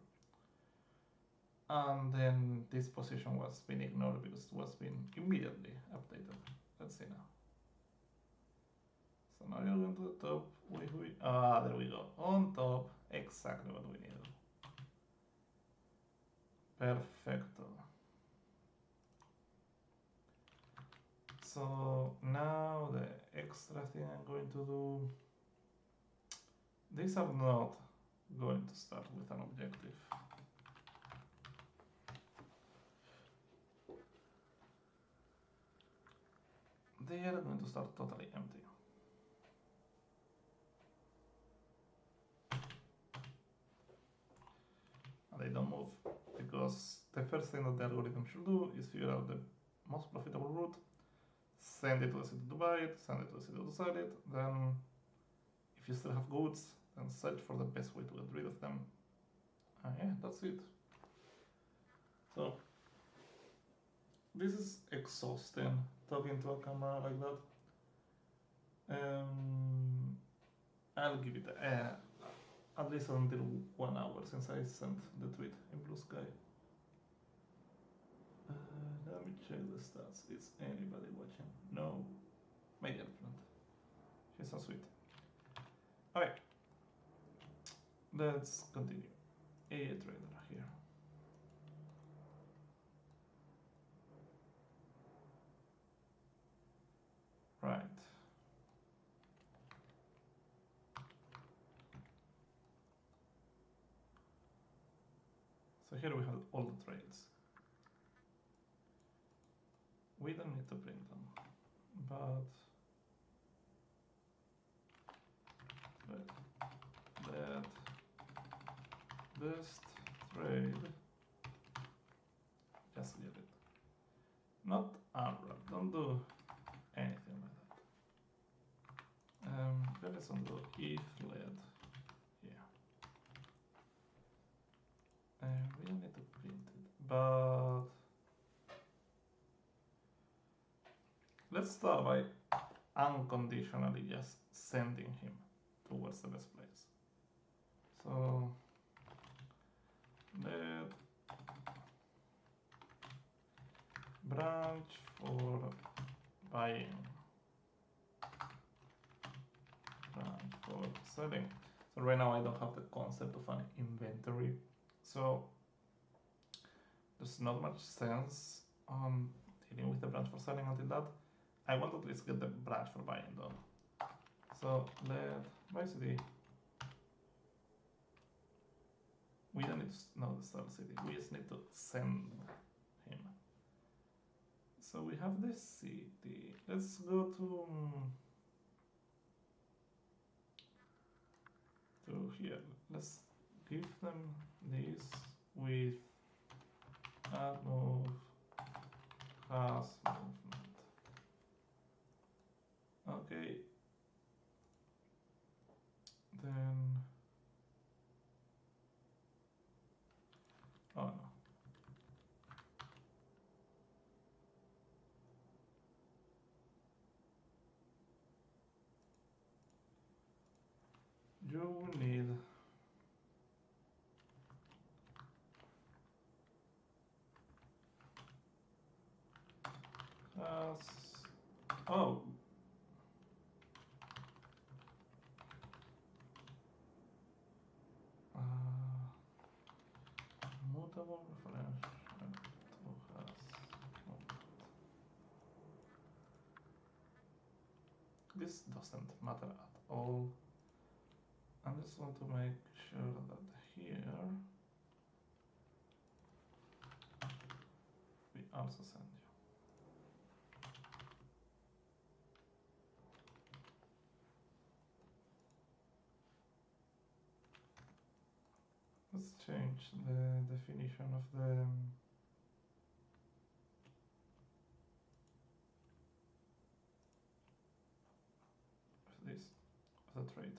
And then this position was being ignored because it was being immediately updated. Let's see now. So now you're going to the top. There we go. On top, exactly what we needed. Perfecto. So now the extra thing I'm going to do. These are not going to start with an objective. They are going to start totally empty. And they don't move, because the first thing that the algorithm should do is figure out the most profitable route, send it to the city to buy it, send it to the city to sell it, then if you still have goods, then search for the best way to get rid of them. Yeah, that's it. So this is exhausting, talking to a camera like that. I'll give it at least until 1 hour since I sent the tweet in Blue Sky. Let me check the stats. Is anybody watching? No. My girlfriend. She's so sweet. Okay. Let's continue. a trader here. Right. So here we have all the trades. We don't need to print them, but that best trade, just get it. Not unwrap, don't do anything like that. Then let's undo if led here. We don't need to print it, but let's start by unconditionally just sending him towards the best place. So let branch for buying, branch for selling. So right now I don't have the concept of an inventory, so there's not much sense on dealing with the branch for selling until that. I want to at least get the branch for buying done. So let buy city. We don't need to know the sell city. We just need to send him. So we have this city. Let's go to here. Let's give them this with add move has movement. Okay. Then oh no. You need oh mutable reference to has movement. This doesn't matter at all. I just want to make sure that here we also send you. Let's change the definition of this as a trait.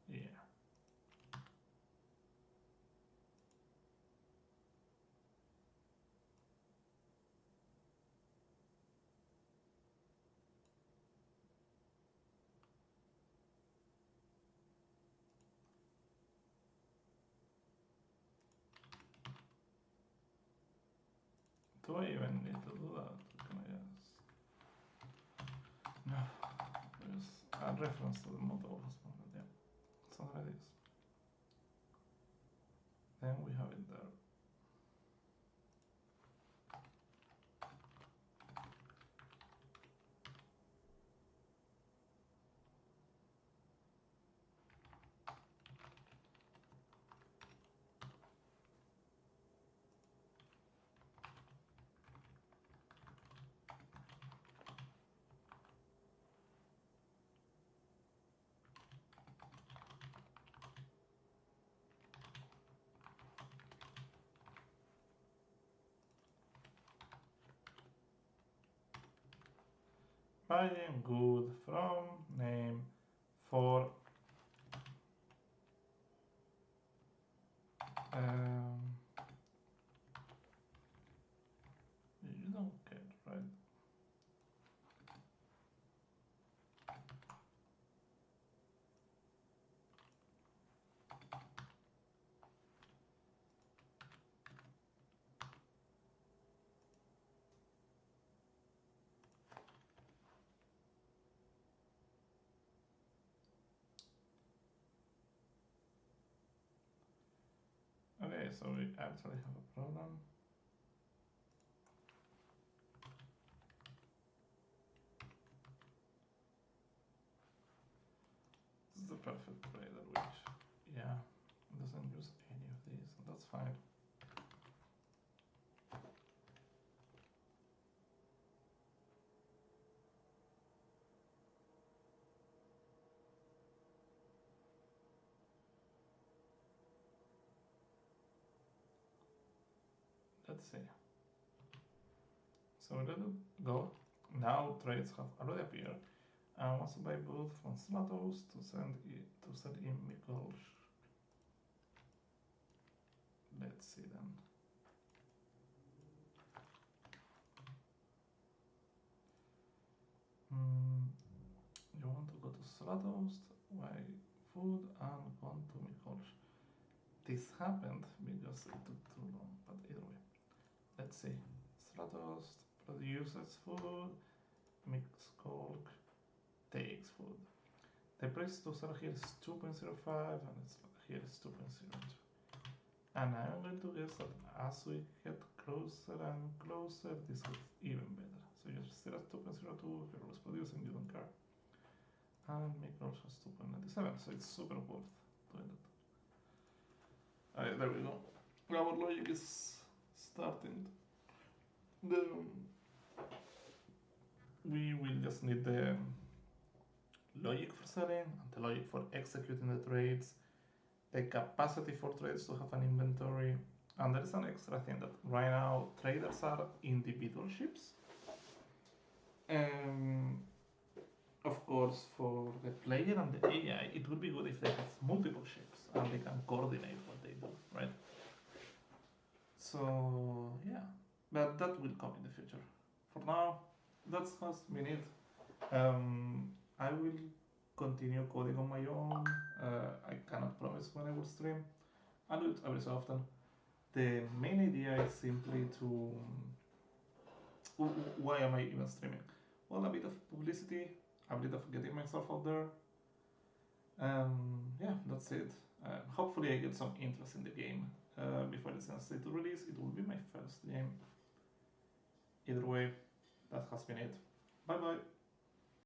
Yeah. Do I even need to do that? Can I just... No. There's a reference to the mutable has movement, yeah. Something like this. Then we have it there. Buying good from name for you don't care, right? so we actually have a problem. This is the perfect trader, which, yeah, doesn't use any of these, and that's fine. Let's see. So we let it go. Now trades have already appeared. I want to buy both from Stratos to send in Miklos. Let's see then. You want to go to Stratos, buy food, and go to Miklos. This happened because it took too long, but either way. Let's see. Stratos produces food, Miklos takes food. The price to sell here is 2.05 and here is 2.02. And I'm going to guess that as we get closer and closer, this gets even better. So you're still at 2.02, you're always producing, you don't care. And Miklos has 2.97, so it's super worth doing that. Alright, there we go. Our logic is starting. We will just need the logic for selling and the logic for executing the trades, the capacity for trades to have an inventory, and there is an extra thing that right now traders are individual ships. Of course, for the player and the AI, it would be good if they have multiple ships and they can coordinate what they do, right? So yeah, but that will come in the future. For now, that has been it. I will continue coding on my own. I cannot promise when I will stream. I'll do it every so often. The main idea is simply to... Why am I even streaming? Well, a bit of publicity, a bit of getting myself out there. Yeah, that's it. Hopefully I get some interest in the game before it's set to release. It will be my first game. Either way, that has been it. Bye bye.